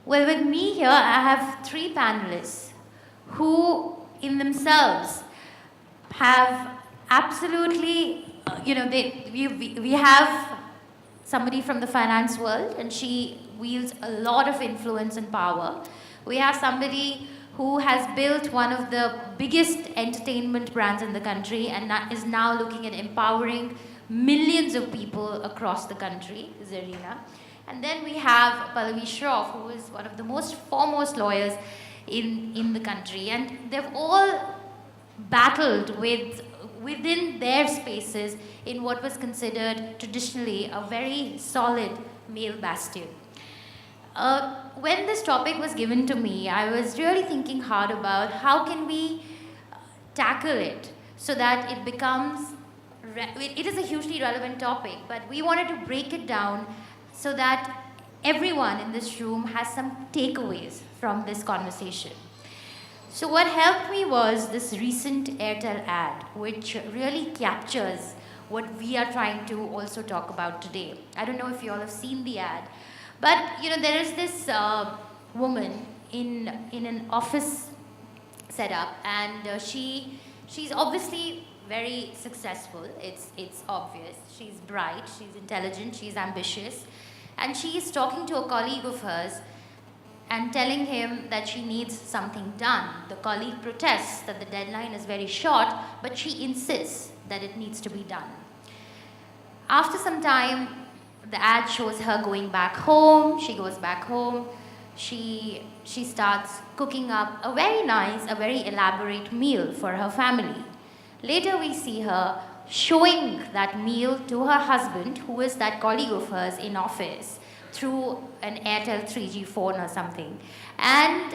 Well, with me here, I have three panelists who, in themselves, have absolutely, we have somebody from the finance world, and she wields a lot of influence and power. We have somebody who has built one of the biggest entertainment brands in the country and is now looking at empowering millions of people across the country, Zarina. And then we have Pallavi Shroff, who is one of the most foremost lawyers in the country. And they've all battled within their spaces in what was considered traditionally a very solid male bastion. When this topic was given to me, I was really thinking hard about how can we tackle it so that it becomes, it is a hugely relevant topic, but we wanted to break it down so that everyone in this room has some takeaways from this conversation. So what helped me was this recent Airtel ad, which really captures what we are trying to also talk about today. I don't know if you all have seen the ad, but there is this woman in an office setup, and she's obviously very successful. It's obvious. She's bright, she's intelligent, she's ambitious, and she is talking to a colleague of hers and telling him that she needs something done. The colleague protests that the deadline is very short, but she insists that it needs to be done. After some time, the ad shows her going back home. She goes back home. She starts cooking up a very nice, a very elaborate meal for her family. Later, we see her showing that meal to her husband, who is that colleague of hers in office, through an Airtel 3G phone or something. And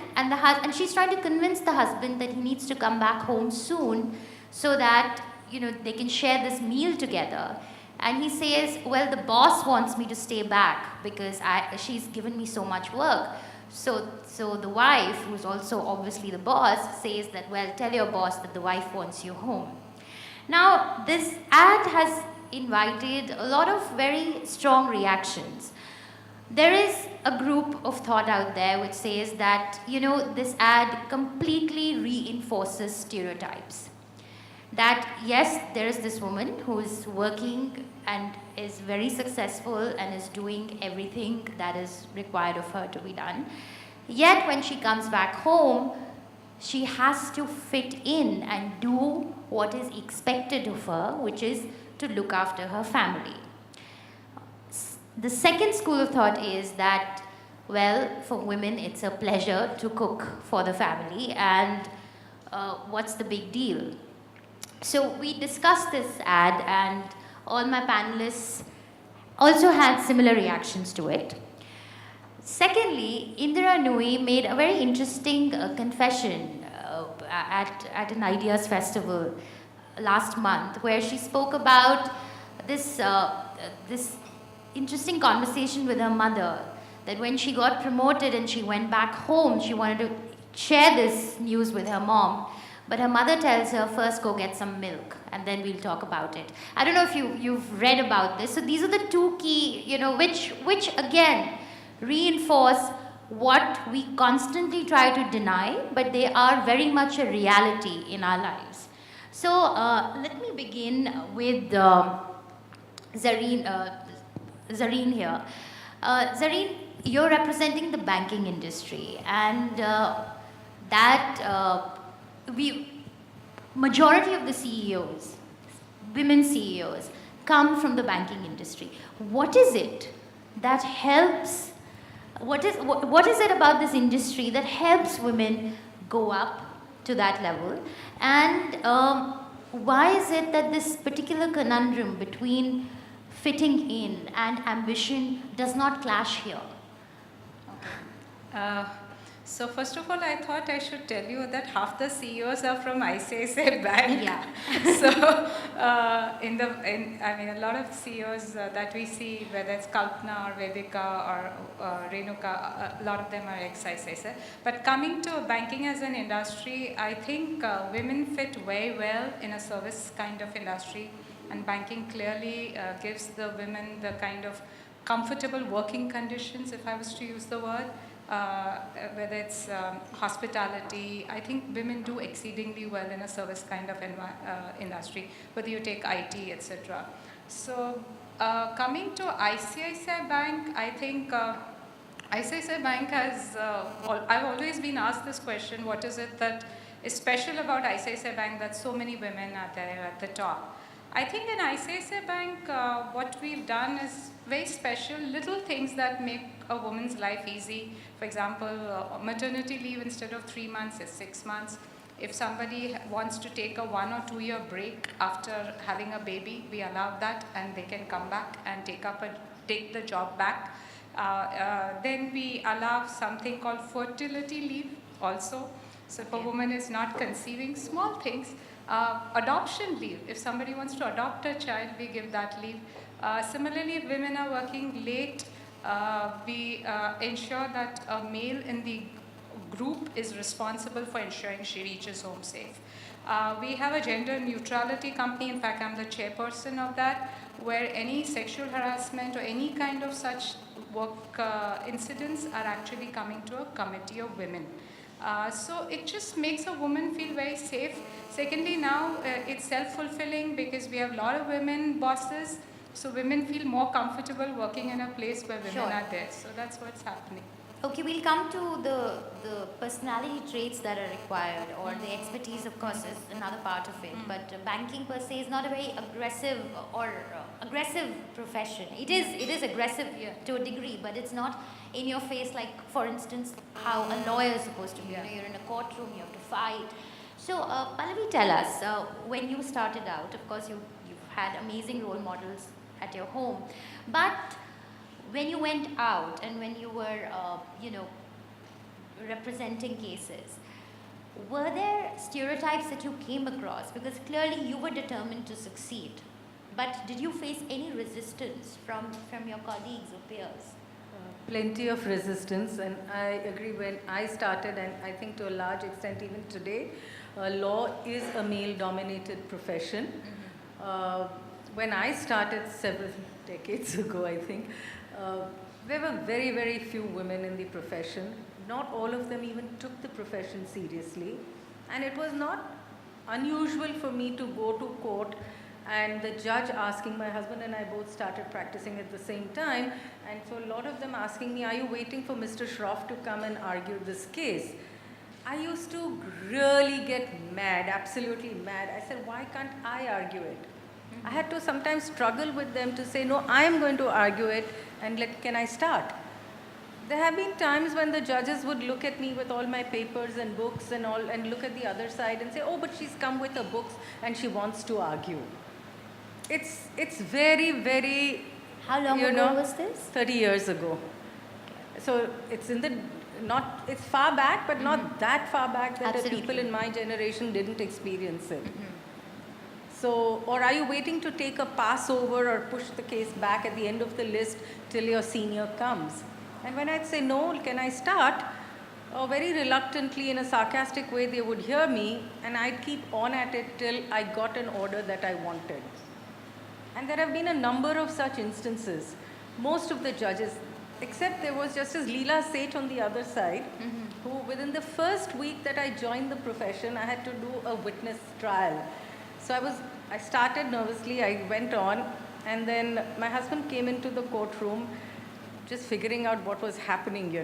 she's trying to convince the husband that he needs to come back home soon so that they can share this meal together. And he says, well, the boss wants me to stay back because she's given me so much work. So the wife, who's also obviously the boss, says that, well, tell your boss that the wife wants you home. Now, this ad has invited a lot of very strong reactions. There is a group of thought out there which says that, this ad completely reinforces stereotypes. That, yes, there is this woman who is working and is very successful and is doing everything that is required of her to be done. Yet, when she comes back home, she has to fit in and do what is expected of her, which is to look after her family. The second school of thought is that, well, for women, it's a pleasure to cook for the family, and what's the big deal? So we discussed this ad, and all my panelists also had similar reactions to it. Secondly, Indira Nooyi made a very interesting confession at an Ideas Festival last month, where she spoke about this interesting conversation with her mother, that when she got promoted and she went back home, she wanted to share this news with her mom. But her mother tells her, first go get some milk, and then we'll talk about it. I don't know if you've read about this. So these are the two key, which again reinforce what we constantly try to deny, but they are very much a reality in our lives. So let me begin with Zareen here. Zareen, you're representing the banking industry, and majority of the CEOs, women CEOs, come from the banking industry. What is it that helps? What is it about this industry that helps women go up to that level? And why is it that this particular conundrum between fitting in and ambition does not clash here? So first of all, I thought I should tell you that half the CEOs are from ICICI Bank. Yeah. So a lot of CEOs that we see, whether it's Kalpana or Vedika or Renuka, a lot of them are ex-ICICI. But coming to banking as an industry, I think women fit very well in a service kind of industry, and banking clearly gives the women the kind of comfortable working conditions, if I was to use the word, whether it's hospitality. I think women do exceedingly well in a service kind of industry, whether you take IT, etc. So coming to ICICI Bank, I think ICICI Bank has, I've always been asked this question, what is it that is special about ICICI Bank that so many women are there at the top? I think in ICICI Bank, what we've done is very special, little things that make a woman's life easy. For example, maternity leave instead of 3 months is 6 months. If somebody wants to take a 1 or 2 year break after having a baby, we allow that and they can come back and take the job back. Then we allow something called fertility leave also. So if a woman is not conceiving, small things. Adoption leave. If somebody wants to adopt a child, we give that leave. Similarly, if women are working late, we ensure that a male in the group is responsible for ensuring she reaches home safe. We have a gender neutrality company. In fact, I'm the chairperson of that, where any sexual harassment or any kind of such work incidents are actually coming to a committee of women. So it just makes a woman feel very safe. Secondly, now it's self-fulfilling because we have a lot of women bosses, so women feel more comfortable working in a place where women Sure. are there. So that's what's happening. Okay, we'll come to the personality traits that are required, or the expertise, of course, is another part of it. But banking per se is not a very aggressive or aggressive profession. It is aggressive Yeah. to a degree, but it's not in your face like, for instance, how a lawyer is supposed to be. Yeah. You know, you're in a courtroom, you have to fight. So, Pallavi, tell us, when you started out, of course, you've had amazing role models at your home, but when you went out and when you were, representing cases, were there stereotypes that you came across? Because clearly you were determined to succeed. But did you face any resistance from your colleagues or peers? Plenty of resistance, and I agree. When I started, and I think to a large extent even today, law is a male-dominated profession. When I started several decades ago, I think, there were very, very few women in the profession. Not all of them even took the profession seriously. And it was not unusual for me to go to court and the judge asking, my husband and I both started practicing at the same time, and for a lot of them asking me, are you waiting for Mr. Shroff to come and argue this case? I used to really get mad, absolutely mad. I said, why can't I argue it? I had to sometimes struggle with them to say, no, I am going to argue it, and can I start? There have been times when the judges would look at me with all my papers and books and all, and look at the other side and say, oh, but she's come with her books and she wants to argue. It's very, very, How long ago was this? 30 years ago. So it's it's far back, but not that far back that the Absolutely. people in my generation didn't experience it. So, or are you waiting to take a Passover or push the case back at the end of the list till your senior comes? And when I'd say, no, can I start? Or very reluctantly, in a sarcastic way, they would hear me, and I'd keep on at it till I got an order that I wanted. And there have been a number of such instances. Most of the judges, except there was Justice Leela Seth on the other side, who within the first week that I joined the profession, I had to do a witness trial. So I started nervously, I went on, and then my husband came into the courtroom, just figuring out what was happening,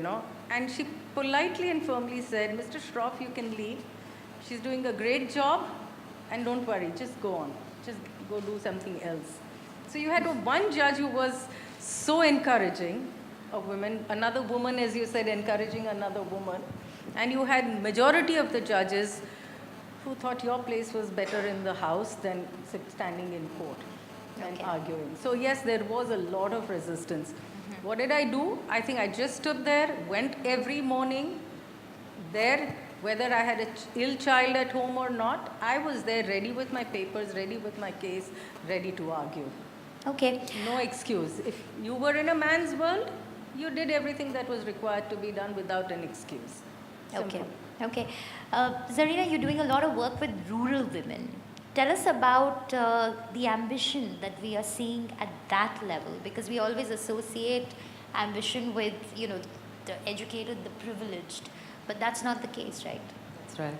And she politely and firmly said, Mr. Shroff, you can leave. She's doing a great job, and don't worry, just go on. Just go do something else. So you had one judge who was so encouraging of women, another woman, as you said, encouraging another woman. And you had majority of the judges who thought your place was better in the house than standing in court and Okay. arguing. So yes, there was a lot of resistance. What did I do? I think I just stood there, went every morning there, whether I had an ill child at home or not, I was there ready with my papers, ready with my case, ready to argue. Okay. No excuse. If you were in a man's world, you did everything that was required to be done without an excuse. Okay. Simple. Okay. Zarina, you're doing a lot of work with rural women. Tell us about the ambition that we are seeing at that level, because we always associate ambition with, educated, the privileged. But that's not the case, right? That's right.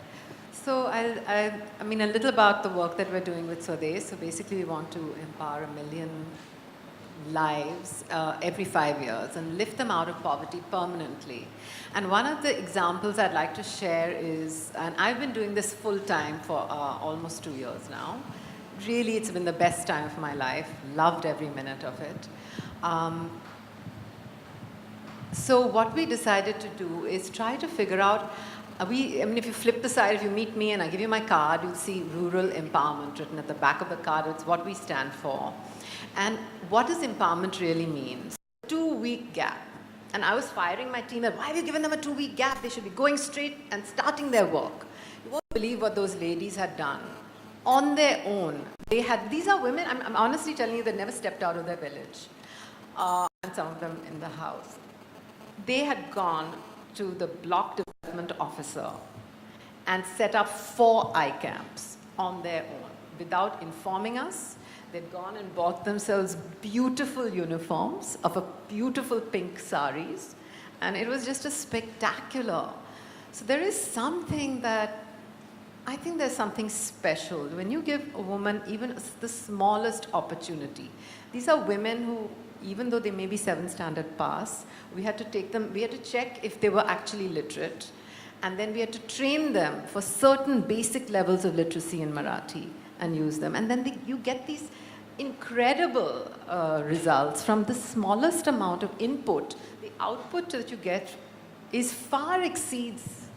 So I mean, a little about the work that we're doing with Swades. So basically, we want to empower 1 million lives every 5 years and lift them out of poverty permanently. And one of the examples I'd like to share is, and I've been doing this full time for almost 2 years now. Really, it's been the best time of my life. Loved every minute of it. So what we decided to do is try to figure out, I mean, if you flip the side, if you meet me and I give you my card, you'll see rural empowerment written at the back of the card. It's what we stand for. And what does empowerment really mean? 2-week gap. And I was firing my team that, why have you given them a 2-week gap? They should be going straight and starting their work. You won't believe what those ladies had done. On their own. They had, these are women, I'm honestly telling you, they never stepped out of their village. And some of them in the house. They had gone to the block development officer and set up 4 eye camps on their own without informing us. They'd gone and bought themselves beautiful uniforms of a beautiful pink saris, and it was just a spectacular. So there is something that, I think there's something special when you give a woman even the smallest opportunity. These are women who, even though they may be 7th standard pass, we had to take them, we had to check if they were actually literate, and then we had to train them for certain basic levels of literacy in Marathi and use them. And then you get these incredible results from the smallest amount of input. The output that you get is far exceeds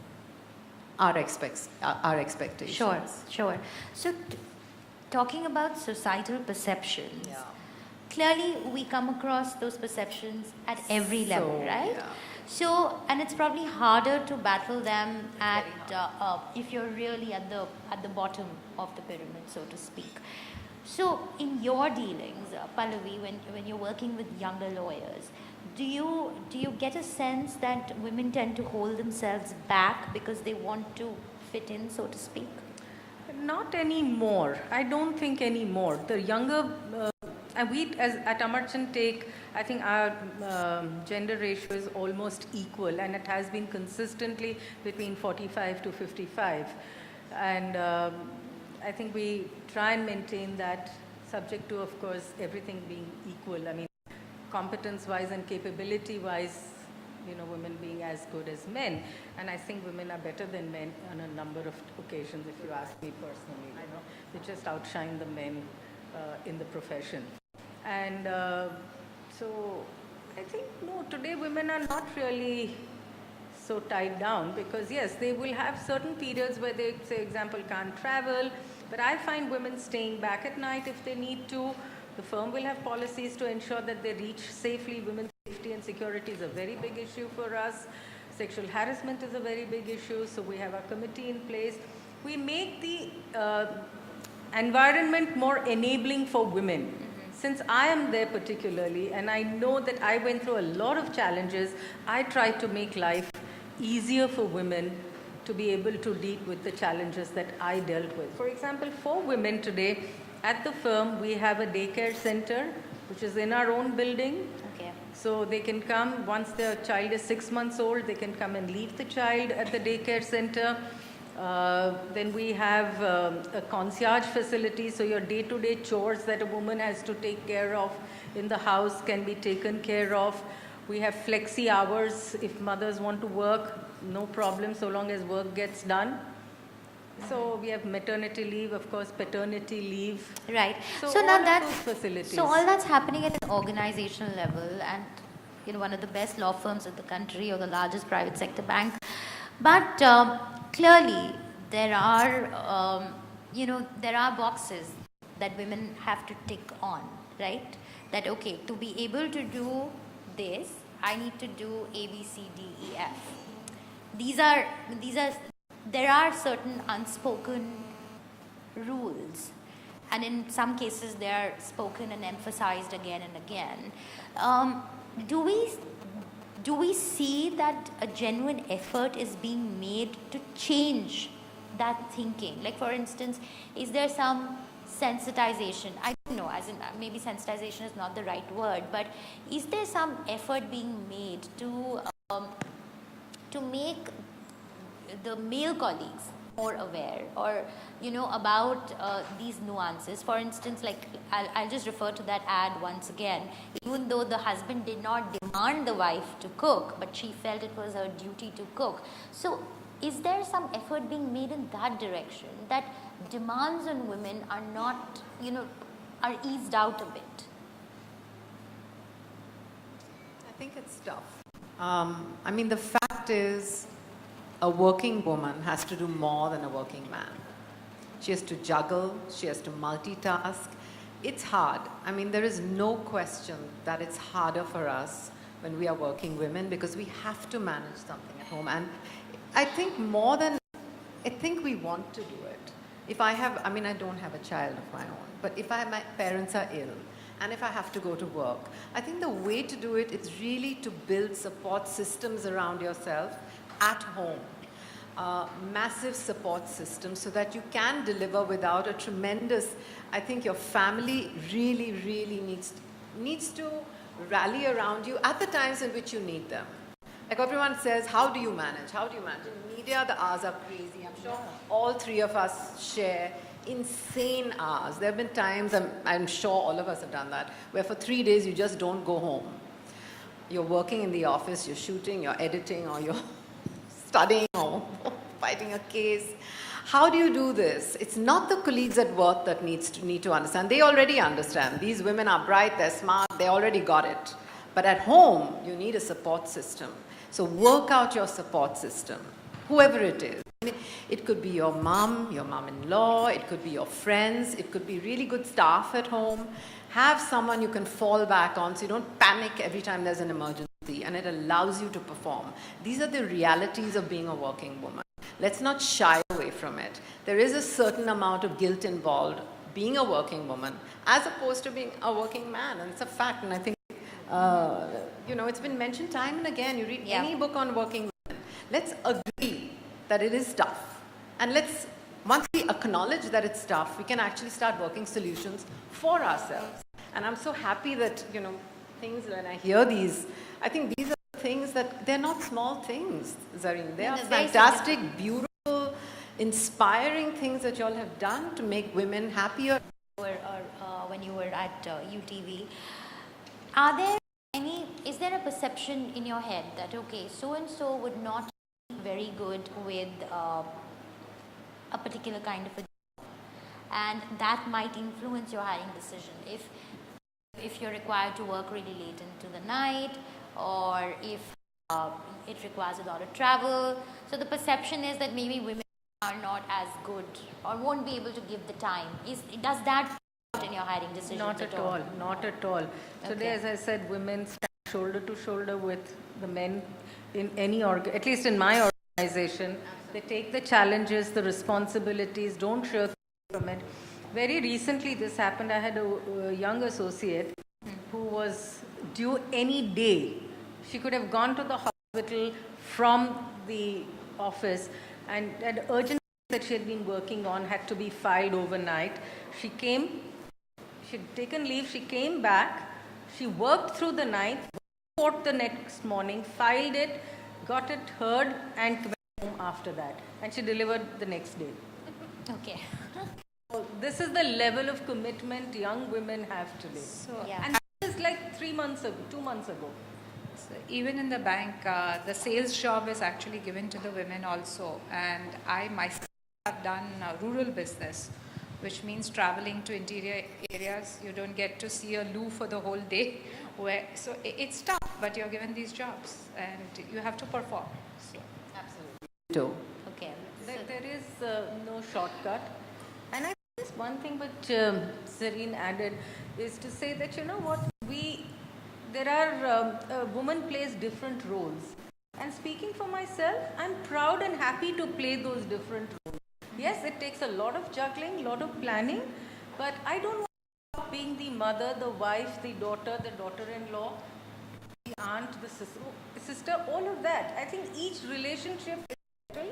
our expectations. Sure. So, talking about societal perceptions, clearly we come across those perceptions at every level, right? Yeah. So, and it's probably harder to battle them at if you're really at the bottom of the pyramid, so to speak. So, in your dealings, Pallavi, when you're working with younger lawyers, do you get a sense that women tend to hold themselves back because they want to fit in, so to speak? Not anymore. I don't think anymore. The younger, and we at Amarchand take, I think our gender ratio is almost equal, and it has been consistently between 45 to 55. And I think we try and maintain that, subject to, of course, everything being equal. I mean, competence-wise and capability-wise, women being as good as men. And I think women are better than men on a number of occasions, if you ask me personally. They just outshine the men in the profession. And so I think, no, today women are not really so tied down, because yes, they will have certain periods where they, say, example, can't travel, but I find women staying back at night if they need to. The firm will have policies to ensure that they reach safely. Women's safety and security is a very big issue for us. Sexual harassment is a very big issue, so we have a committee in place. We make the environment more enabling for women. Since I am there particularly, and I know that I went through a lot of challenges, I try to make life easier for women to be able to deal with the challenges that I dealt with. For example, for women today, at the firm, we have a daycare center, which is in our own building. Okay. So they can come, once their child is 6 months old, they can come and leave the child at the daycare center. Then we have a concierge facility, so your day-to-day chores that a woman has to take care of in the house can be taken care of. We have flexi hours if mothers want to work, no problem, so long as work gets done. So we have maternity leave, of course, paternity leave. Right. So now all of that's those facilities. So all that's happening at an organizational level, and one of the best law firms in the country, or the largest private sector bank. But clearly, there are there are boxes that women have to tick on, right? That okay, to be able to do this, I need to do A, B, C, D, E, F. There are certain unspoken rules, and in some cases they are spoken and emphasized again and again. Do we see that a genuine effort is being made to change that thinking? Like, for instance, is there some sensitization? I don't know, as in maybe sensitization is not the right word, but is there some effort being made to to make the male colleagues more aware, or about these nuances. For instance, like I'll just refer to that ad once again. Even though the husband did not demand the wife to cook, but she felt it was her duty to cook. So is there some effort being made in that direction, that demands on women are not, are eased out a bit? I think it's tough. I mean, the fact is, a working woman has to do more than a working man. She has to juggle, she has to multitask. It's hard. I mean, there is no question that it's harder for us when we are working women, because we have to manage something at home. And I think I think we want to do it. If I don't have a child of my own, but if my parents are ill, and if I have to go to work, I think the way to do it is really to build support systems around yourself at home. Massive support systems, so that you can deliver without a tremendous, I think your family really, really needs to rally around you at the times in which you need them. Like everyone says, how do you manage? How do you manage? In media, the hours are crazy. I'm sure all three of us share insane hours. There have been times, I'm sure all of us have done that, where for 3 days you just don't go home. You're working in the office, you're shooting, you're editing, or you're studying or fighting a case. How do you do this? It's not the colleagues at work that need to understand. They already understand. These women are bright, they're smart, they already got it. But at home, you need a support system. So work out your support system, whoever it is. It could be your mom-in-law, it could be your friends, it could be really good staff at home. Have someone you can fall back on so you don't panic every time there's an emergency, and it allows you to perform. These are the realities of being a working woman. Let's not shy away from it. There is a certain amount of guilt involved being a working woman as opposed to being a working man, and it's a fact. And I think it's been mentioned time and again. You read any book on working women. Let's agree that it is tough, and once we acknowledge that it's tough, we can actually start working solutions for ourselves. And I'm so happy that things, when I hear these, I think these are things that they're not small things, Zareen. They are fantastic, beautiful, inspiring things that you all have done to make women happier. When you were at UTV, is there a perception in your head that, okay, so-and-so would not be very good with a particular kind of a job, and that might influence your hiring decision? If you're required to work really late into the night, or if it requires a lot of travel. So the perception is that maybe women are not as good or won't be able to give the time. Does that out in your hiring decisions? Not at all. Not at all. Today, as I said, women stand shoulder to shoulder with the men in any at least in my organization. They take the challenges, the responsibilities, don't shy from it. Very recently this happened. I had a young associate who was due any day. She could have gone to the hospital from the office, and an urgent that she had been working on had to be filed overnight. She'd taken leave, she came back, she worked through the night, court the next morning, filed it, got it heard, and went home after that. And she delivered the next day. Okay. So this is the level of commitment young women have today. And this is like 2 months ago. So even in the bank, the sales job is actually given to the women also. And I myself have done rural business, which means traveling to interior areas. You don't get to see a loo for the whole day. So it's tough, but you're given these jobs and you have to perform. So. Absolutely. Okay. There is no shortcut. And I think there's one thing which Zareen added is to say that, a woman plays different roles. And speaking for myself, I'm proud and happy to play those different roles. Yes, it takes a lot of juggling, a lot of planning, but I don't want to stop being the mother, the wife, the daughter-in-law, the aunt, the sister, all of that. I think each relationship is special,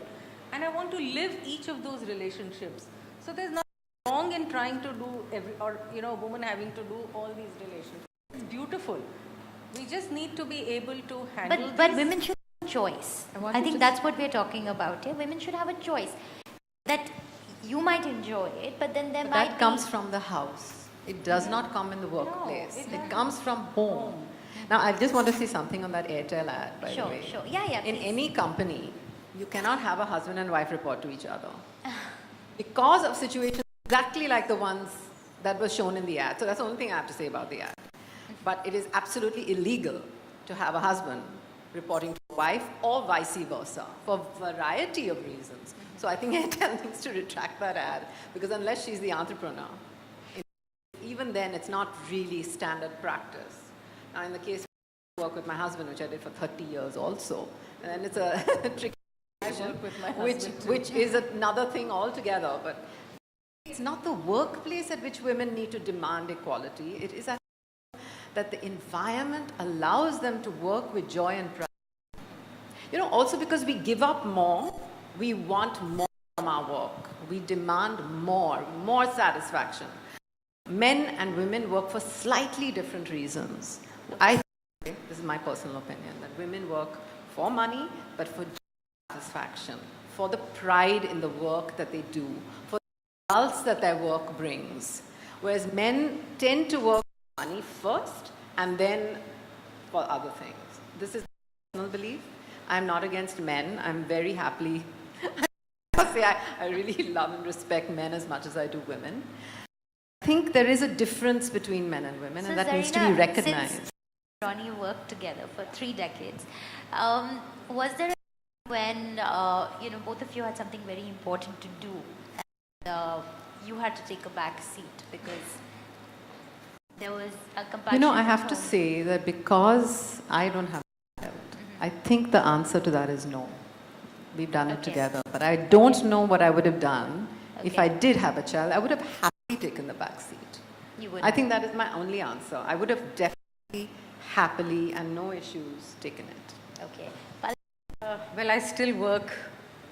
and I want to live each of those relationships. So there's nothing wrong in trying to do a woman having to do all these relationships. It's beautiful. We just need to be able to handle But women should choice. I want I to think just- that's what we're talking about here. Women should have a choice. That you might enjoy it, but then there But might that be... comes from the house. It does not come in the workplace. it It doesn't. comes from home. Now, I just want to say something on that Airtel ad, by Sure, the way. sure. Yeah, In please. any company, you cannot have a husband and wife report to each other because of situations exactly like the ones that was shown in the ad. So that's the only thing I have to say about the ad. But it is absolutely illegal to have a husband reporting to a wife or vice versa for a variety of reasons. So I think Airtel needs to retract that ad because unless she's the entrepreneur, even then it's not really standard practice. Now in the case I work with my husband, which I did for 30 years also, and then it's a tricky situation, work with my which, husband too. which is another thing altogether. But it's not the workplace at which women need to demand equality. It is that the environment allows them to work with joy and pride. You know, also because we give up more, we want more from our work. We demand more satisfaction. Men and women work for slightly different reasons. I think, this is my personal opinion, that women work for money, but for satisfaction, for the pride in the work that they do, for the results that their work brings. Whereas men tend to work for money first and then for other things. This is my personal belief. I'm not against men. I'm very happily, I really love and respect men as much as I do women. I think there is a difference between men and women, and that needs to be Zarina, recognized. Since Ronnie worked together for 3 decades, was there a time when both of you had something very important to do, and you had to take a back seat because there was a compassion? You know, I have at to home? say that because I don't have a child, I think the answer to that is no. We've done it Okay. together. But I don't know what I would have done if Okay. I did have a child. I would have happily taken the back seat. You would. I think that is my only answer. I would have definitely, happily, and no issues taken it. Okay. But Well, I still work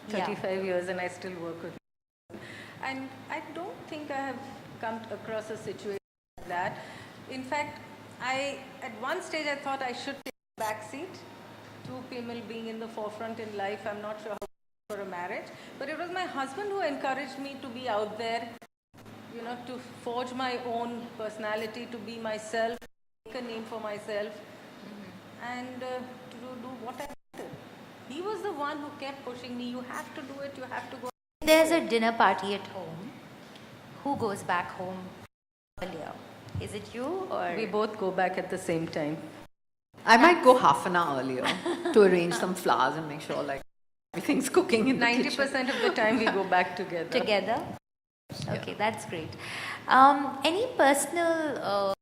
Yeah. 35 years and I still work with and I don't think I have come across a situation like that. In fact, at one stage I thought I should take a back seat. 2 female being in the forefront in life, I'm not sure how for a marriage. But it was my husband who encouraged me to be out there, to forge my own personality, to be myself, make a name for myself, and to do what I wanted. He was the one who kept pushing me, you have to do it, you have to go. there's a dinner party at home. Who goes back home earlier? Is it you or We both go back at the same time. I might go half an hour earlier to arrange some flowers and make sure like everything's cooking in the kitchen. 90% of the time we go back together. together? Okay, that's great. Any personal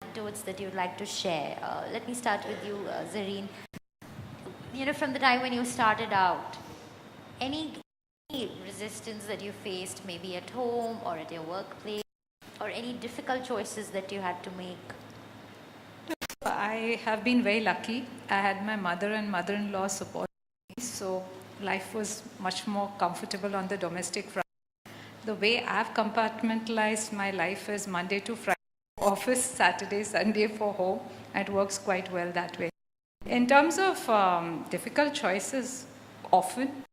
anecdotes that you'd like to share? Let me start with you, Zareen. From the time when you started out, any resistance that you faced, maybe at home or at your workplace, or any difficult choices that you had to make? I have been very lucky. I had my mother and mother-in-law support me, so life was much more comfortable on the domestic front. The way I've compartmentalized my life is Monday to Friday, office, Saturday, Sunday for home, and it works quite well that way. In terms of difficult choices, often,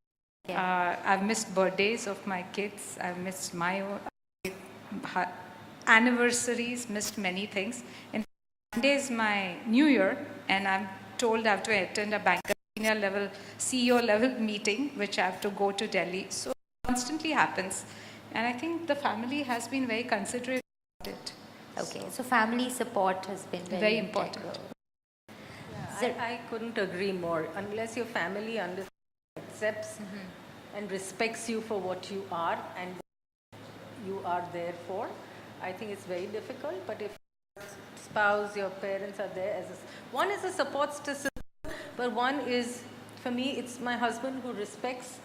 I've missed birthdays of my kids, I've missed my own anniversaries, missed many things. In Monday is my New Year, and I'm told I have to attend a banker senior level, CEO level meeting, which I have to go to Delhi. So it constantly happens. And I think the family has been very considerate about it. Okay, so family support has been very important. integral. I couldn't agree more. Unless your family accepts and respects you for what you are and what you are there for, I think it's very difficult. But if your spouse, your parents are there one is a support system, but one is, for me, it's my husband who respects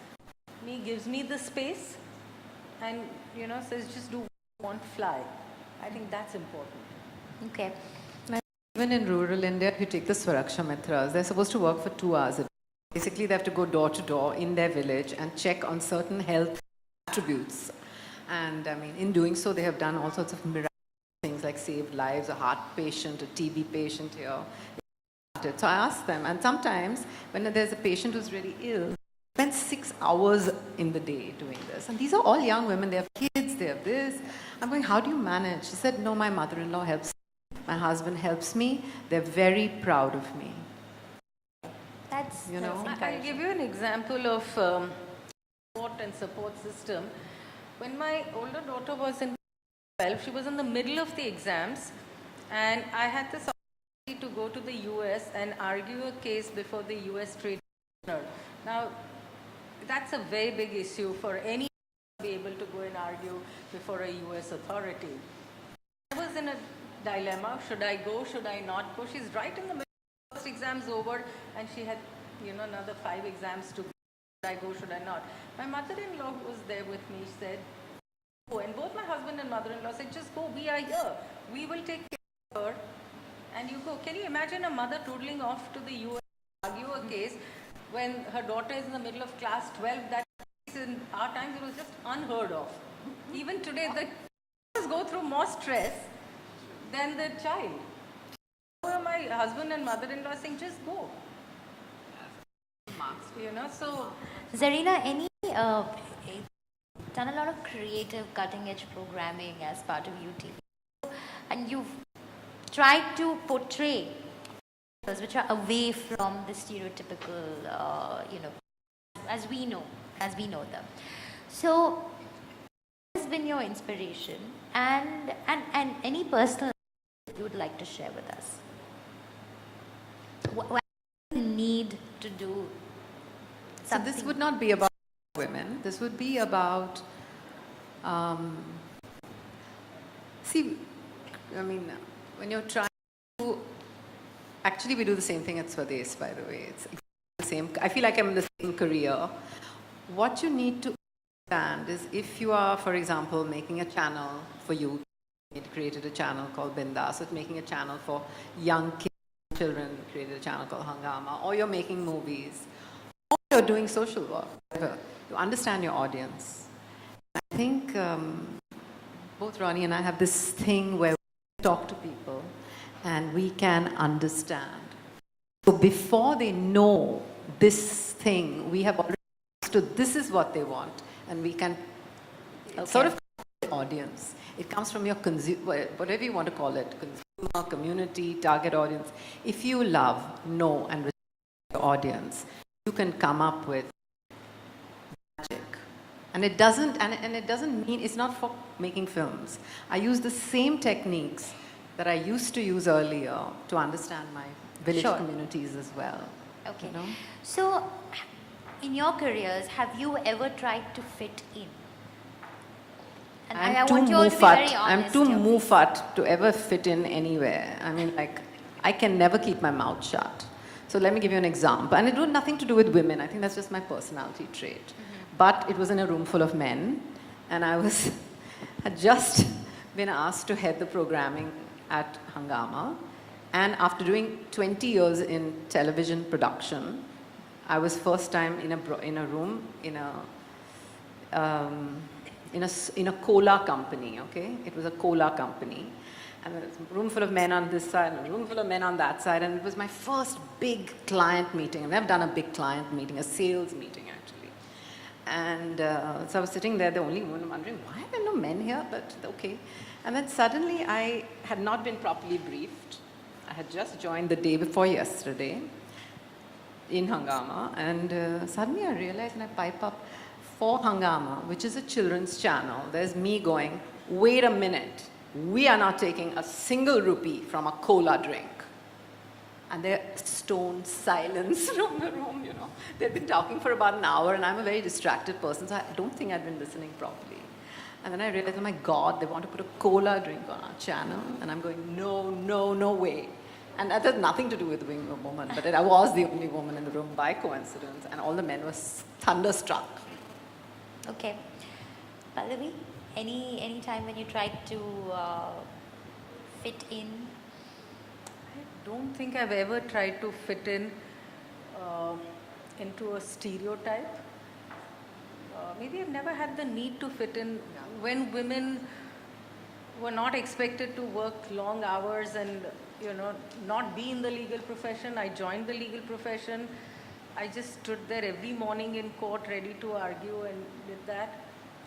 me, gives me the space, and says just do what you want, fly. I think that's important. Okay. Even in rural India, if you take the Swaraksha Mitras, they're supposed to work for 2 hours a day. Basically, they have to go door to door in their village and check on certain health attributes. And I mean, in doing so, they have done all sorts of miraculous things like saved lives, a heart patient, a TB patient here. it. So I ask them, and sometimes when there's a patient who's really ill, spend 6 hours in the day doing this. And these are all young women. They have kids, they have this. I'm going, how do you manage? She said, no, my mother-in-law helps me. My husband helps me. They're very proud of me. That's, You know? I'll give you an example of support and support system. When my older daughter was in 12, she was in the middle of the exams, and I had this opportunity to go to the US and argue a case before the US Trade Commissioner. Now, that's a very big issue for anyone to be able to go and argue before a US authority. I was in a dilemma. Should I go? Should I not go? She's right in the middle. First exam's over, and she had, another 5 exams to go. Should I go? Should I not? My mother-in-law who was there with me said, go. And both my husband and mother-in-law said, just go. We are here. We will take care of her. And you go. Can you imagine a mother toddling off to the US to argue a case when her daughter is in the middle of class 12? That in our times it was just unheard of. Even today, the kids go through more stress than the child. My husband and mother-in-law saying, just go. So Zarina, done a lot of creative, cutting-edge programming as part of UTV, and you've tried to portray characters which are away from the stereotypical, as we know them. So, what has been your inspiration, and any personal you would like to share with us? What do you need to do? So this would not be about women. This would be about, when you're trying to, actually we do the same thing at Swades, by the way. It's the same. I feel like I'm in the same career. What you need to understand is if you are, for example, making a channel for youth, created a channel called Bindas, so it's making a channel for young kids, children, created a channel called Hangama, or you're making movies, or you're doing social work, whatever. You understand your audience. I think both Ronnie and I have this thing where we talk to people and we can understand. So before they know this thing, we have already understood this is what they want, and we can sort of audience. It comes from your whatever you want to call it, consumer, community, target audience. If you love, know, and respect your audience, you can come up with magic. And it doesn't, and it doesn't mean, it's not for making films. I use the same techniques that I used to use earlier to understand my village communities as well. Okay. You know? So, in your careers, have you ever tried to fit in? And I want you all to be very honest. I'm too mufat to ever fit in anywhere. I mean, I can never keep my mouth shut. So let me give you an example. And it had nothing to do with women. I think that's just my personality trait. Mm-hmm. But it was in a room full of men. And I had just been asked to head the programming at Hangama. And after doing 20 years in television production, I was first time in a room, in a cola company, okay? It was a cola company. And there was a room full of men on this side, and a room full of men on that side. And it was my first big client meeting. I've never done a big client meeting, a sales meeting, actually. And so I was sitting there, the only woman, wondering, why are there no men here? But okay. And then suddenly I had not been properly briefed. I had just joined the day before yesterday in Hangama. And suddenly I realized, and I pipe up, for Hangama, which is a children's channel, there's me going, wait a minute, we are not taking a single rupee from a cola drink. And there's stone silence from the room, you know. They've been talking for about an hour, and I'm a very distracted person, so I don't think I'd been listening properly. And then I realized, oh my God, they want to put a cola drink on our channel. And I'm going, no way. And that has nothing to do with being a woman, but I was the only woman in the room by coincidence, and all the men were thunderstruck. Okay. Pallavi, any time when you tried to fit in? I don't think I've ever tried to fit in into a stereotype. Maybe I've never had the need to fit in. When women were not expected to work long hours and, you know, not be in the legal profession. I joined the legal profession. I just stood there every morning in court ready to argue and did that.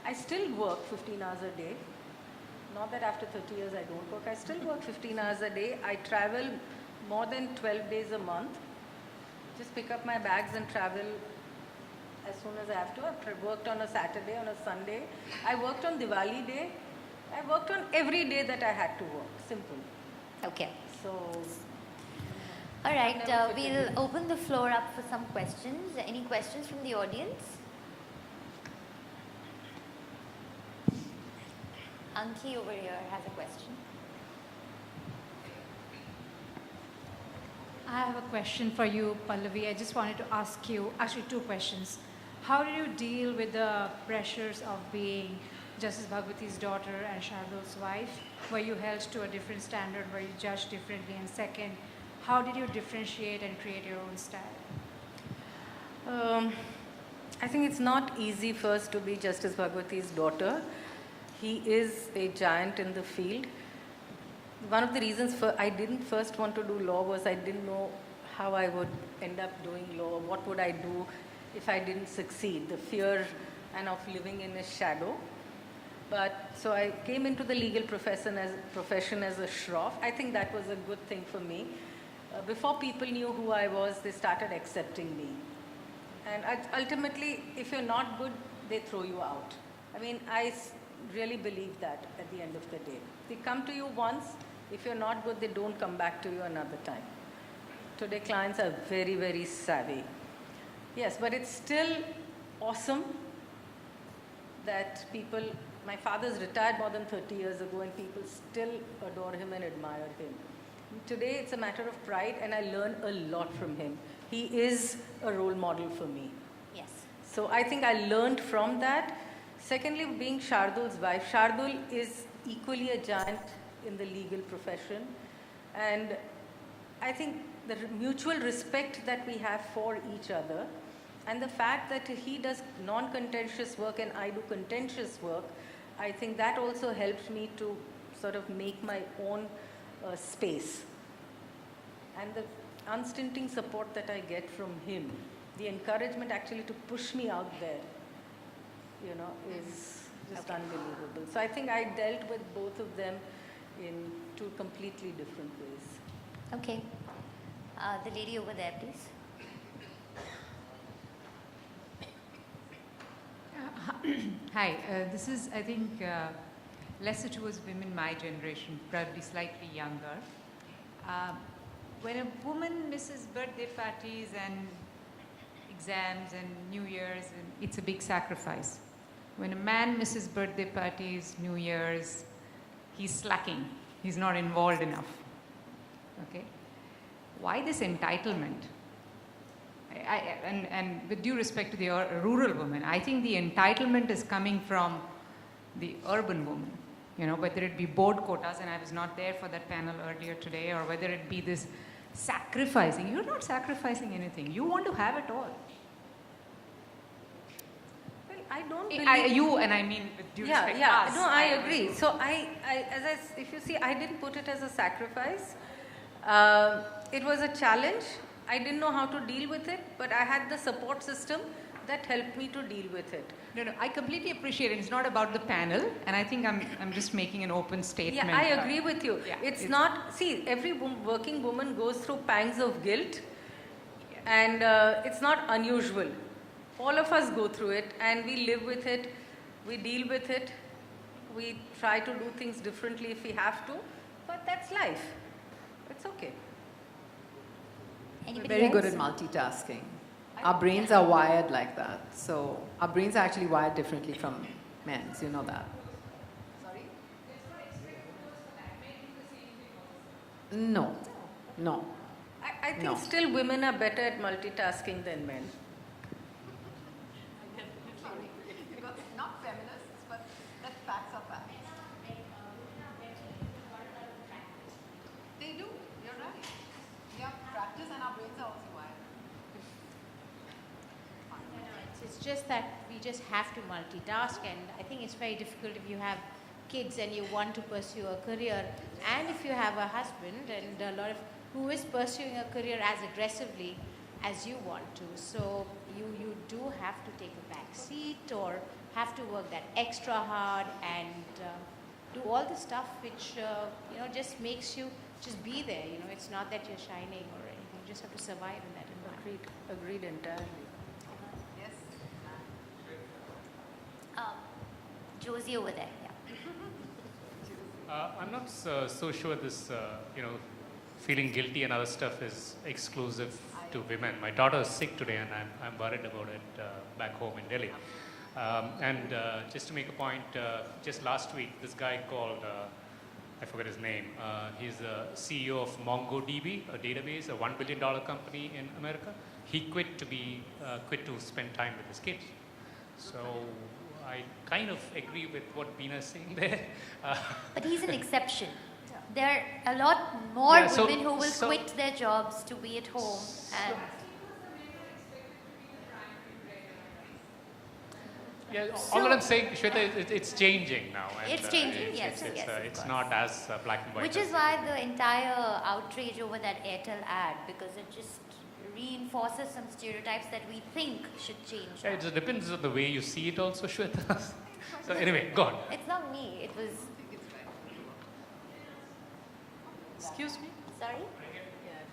I still work 15 hours a day. Not that after 30 years I don't work. I still work 15 hours a day. I travel more than 12 days a month. Just pick up my bags and travel as soon as I have to. I've worked on a Saturday, on a Sunday. I worked on Diwali day. I worked on every day that I had to work. Simple. Okay. So, All right, Never fit we'll in. open the floor up for some questions. Any questions from the audience? Anki over here has a question. I have a question for you, Pallavi. I just wanted to ask you, actually, two questions. How did you deal with the pressures of being Justice Bhagwati's daughter and Shardul's wife? Were you held to a different standard? Were you judged differently? And second, how did you differentiate and create your own style? I think it's not easy first to be Justice Bhagwati's daughter. He is a giant in the field. One of the reasons I didn't first want to do law was I didn't know how I would end up doing law. What would I do if I didn't succeed? The fear and of living in his shadow. But so I came into the legal profession as a shroff. I think that was a good thing for me. Before people knew who I was, they started accepting me. And ultimately, if you're not good, they throw you out. I mean, really believe that at the end of the day. They come to you once. If you're not good, they don't come back to you another time. Today, clients are very, very savvy. Yes, but it's still awesome that people, my father's retired more than 30 years ago and people still adore him and admire him. Today, it's a matter of pride and I learn a lot from him. He is a role model for me. Yes. So I think I learned from that. Secondly, being Shardul's wife, Shardul is equally a giant in the legal profession. And I think the mutual respect that we have for each other and the fact that he does non-contentious work and I do contentious work, I think that also helped me to sort of make my own space. And the unstinting support that I get from him, the encouragement actually to push me out there, you know, is just unbelievable. So I think I dealt with both of them in two completely different ways. Okay. The lady over there, please. Hi, this is, I think, lesser towards women my generation, probably slightly younger. When a woman misses birthday parties and exams and New Year's, and it's a big sacrifice. When a man misses birthday parties, New Year's, he's slacking. He's not involved enough. Okay? Why this entitlement? And with due respect to the rural woman, I think the entitlement is coming from the urban woman. You know, whether it be board quotas, and I was not there for that panel earlier today, or whether it be this sacrificing. You're not sacrificing anything. You want to have it all. Well, I don't believe... You, and I mean with due respect, us. No, I agree. So if you see, I didn't put it as a sacrifice. It was a challenge. I didn't know how to deal with it, but I had the support system that helped me to deal with it. No, I completely appreciate it. It's not about the panel, and I think I'm just making an open statement. Yeah, I agree with you. Yeah, it's not, see, every working woman goes through pangs of guilt, and it's not unusual. All of us go through it, and we live with it, we deal with it, we try to do things differently if we have to, but that's life. It's okay. We're Anybody very good at else? multitasking. Our brains are wired like that. So our brains are actually wired differently from men's. You know that. Sorry? No. No. I think No. still women are better at multitasking than men. Not feminists, but that facts are facts. They do. You're right. Yeah, practice and our brains are also wired. It's just that we just have to multitask, and I think it's very difficult if you have kids and you want to pursue a career, and if you have a husband and a lot of who is pursuing a career as aggressively as you want to, so you do have to take a back seat or have to work that extra hard and do all the stuff which just makes you just be there. It's not that you're shining or anything. You just have to survive in that environment. Agreed entirely. Josie over there. Yeah. I'm not so sure this, feeling guilty and other stuff is exclusive to women. My daughter is sick today and I'm worried about it back home in Delhi. Just to make a point, just last week, this guy called, I forget his name, he's the CEO of MongoDB, a database, a $1 billion company in America. He quit to spend time with his kids. So I kind of agree with what Beena is saying there. But he's an exception. There are a lot more Yeah, so- women who will so- quit their jobs to be at home. And Yeah, So- all that I'm saying, Shweta, it's changing now. And, It's changing, yes, It's, yes, of it's course. not as black and white. which is why the entire outrage over that Airtel ad, because it just reinforces some stereotypes that we think should change. Yeah, it just depends on the way you see it also, Shweta. So anyway, go on. It's not me, it was. Excuse me, Sorry?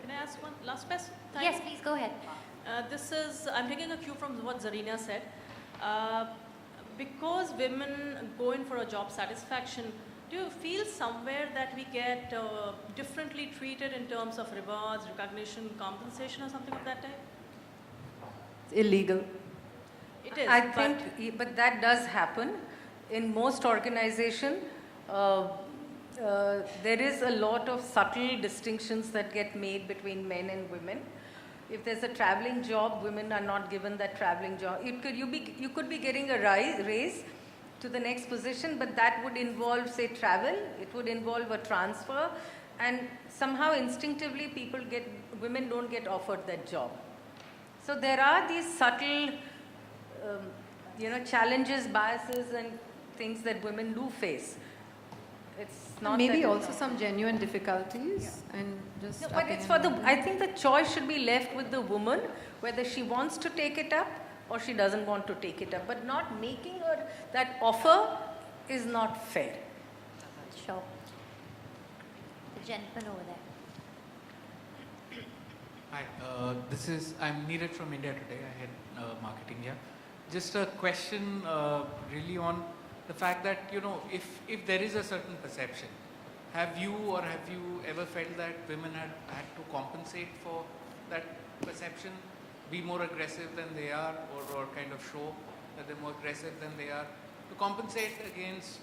can I ask one last question? Yes, please go ahead. I'm taking a cue from what Zarina said. Because women go in for a job satisfaction, do you feel somewhere that we get differently treated in terms of rewards, recognition, compensation or something of that type? It's illegal. It is, I but think, but that does happen in most organization. There is a lot of subtle distinctions that get made between men and women. If there's a traveling job, women are not given that traveling job. You could be getting a raise to the next position, but that would involve, say, travel. It would involve a transfer, and somehow instinctively women don't get offered that job. So there are these subtle, challenges, biases, and things that women do face. It's not Maybe that also some genuine difficulties and just. No, but it's for I think the choice should be left with the woman, whether she wants to take it up or she doesn't want to take it up. But not making her that offer is not fair. Sure. The gentleman over there. Hi, I'm Neeraj from India Today. I head marketing here. Just a question really on the fact that, if there is a certain perception, have you ever felt that women had to compensate for that perception, be more aggressive than they are, or kind of show that they're more aggressive than they are, to compensate against,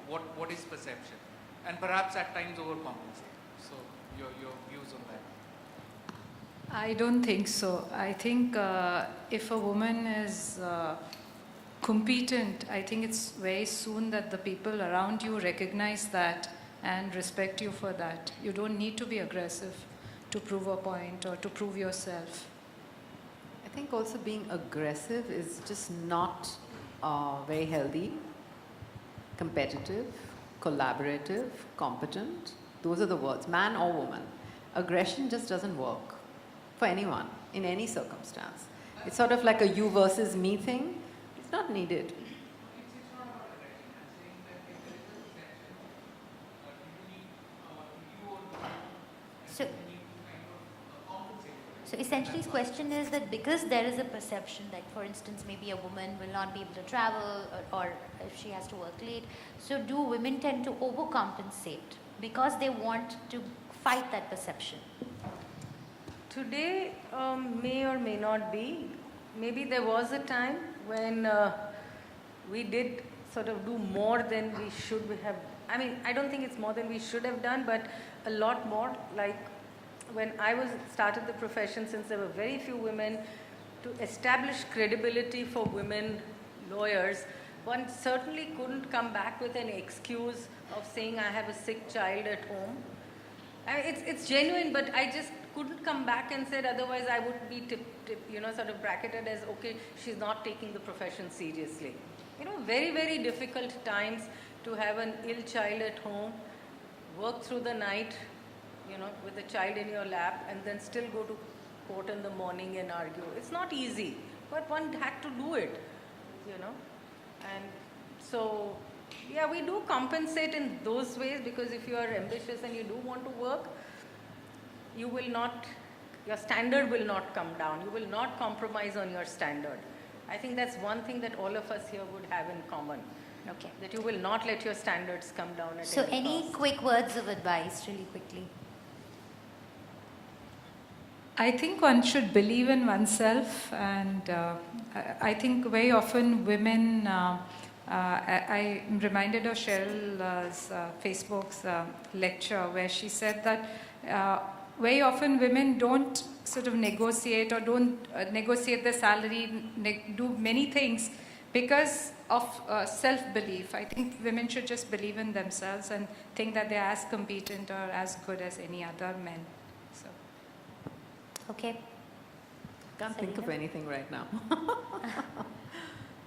what is perception, and perhaps at times overcompensate? So your views on that. I don't think so. I think if a woman is competent, I think it's very soon that the people around you recognize that and respect you for that. You don't need to be aggressive to prove a point or to prove yourself. I think also being aggressive is just not very healthy, competitive, collaborative, competent. Those are the words, man or woman. Aggression just doesn't work for anyone in any circumstance. It's sort of like a you versus me thing. It's not needed. So essentially his question is that because there is a perception, like for instance maybe a woman will not be able to travel or if she has to work late, so do women tend to overcompensate because they want to fight that perception? Today may or may not be. Maybe there was a time when we did sort of do more than we should have. I mean, I don't think it's more than we should have done, but a lot more. Like when I started the profession, since there were very few women, to establish credibility for women lawyers, one certainly couldn't come back with an excuse of saying I have a sick child at home. I mean, it's genuine, but I just couldn't come back and said otherwise I would be sort of bracketed as, okay, she's not taking the profession seriously. Very, very difficult times to have an ill child at home, work through the night, you know, with the child in your lap, and then still go to court in the morning and argue. It's not easy, but one had to do it, you know. And so, yeah, we do compensate in those ways, because if you are ambitious and you do want to work, you will not, your standard will not come down. You will not compromise on your standard. I think that's one thing that all of us here would have in common, Okay. that you will not let your standards come down at So any cost. quick words of advice, really quickly? I think one should believe in oneself, and I think very often women, I'm reminded of Cheryl's Facebook's lecture where she said that very often women don't sort of negotiate or don't negotiate their salary, do many things because of self-belief. I think women should just believe in themselves and think that they're as competent or as good as any other men. So. Okay. Can't think of Selena? anything right now.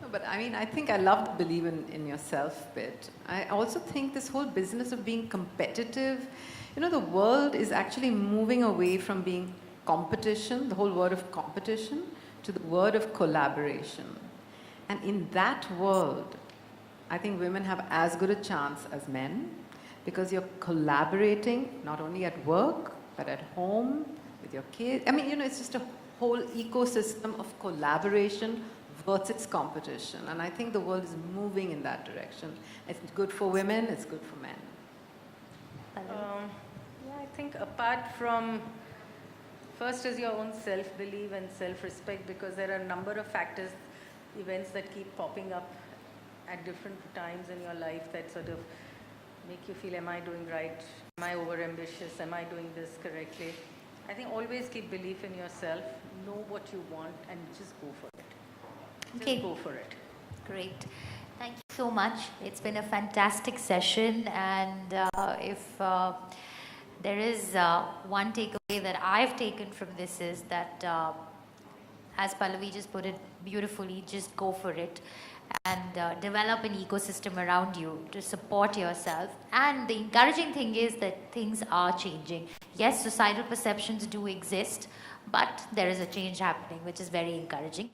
No, but I mean, I think I love the believe in yourself bit. I also think this whole business of being competitive, you know, the world is actually moving away from being competition, the whole word of competition, to the word of collaboration. And in that world, I think women have as good a chance as men, because you're collaborating not only at work, but at home, with your kids. I mean, you know, it's just a whole ecosystem of collaboration versus competition. And I think the world is moving in that direction. It's good for women, it's good for men. Yeah, I think apart from, first is your own self-belief and self-respect, because there are a number of factors, events that keep popping up at different times in your life that sort of make you feel, am I doing right? Am I over-ambitious? Am I doing this correctly? I think always keep belief in yourself, know what you want, and just go for it. Okay. Just go for it. Great. Thank you so much. It's been a fantastic session, and if there is one takeaway that I've taken from this is that, as Pallavi just put it beautifully, just go for it and develop an ecosystem around you to support yourself. And the encouraging thing is that things are changing. Yes, societal perceptions do exist, but there is a change happening, which is very encouraging.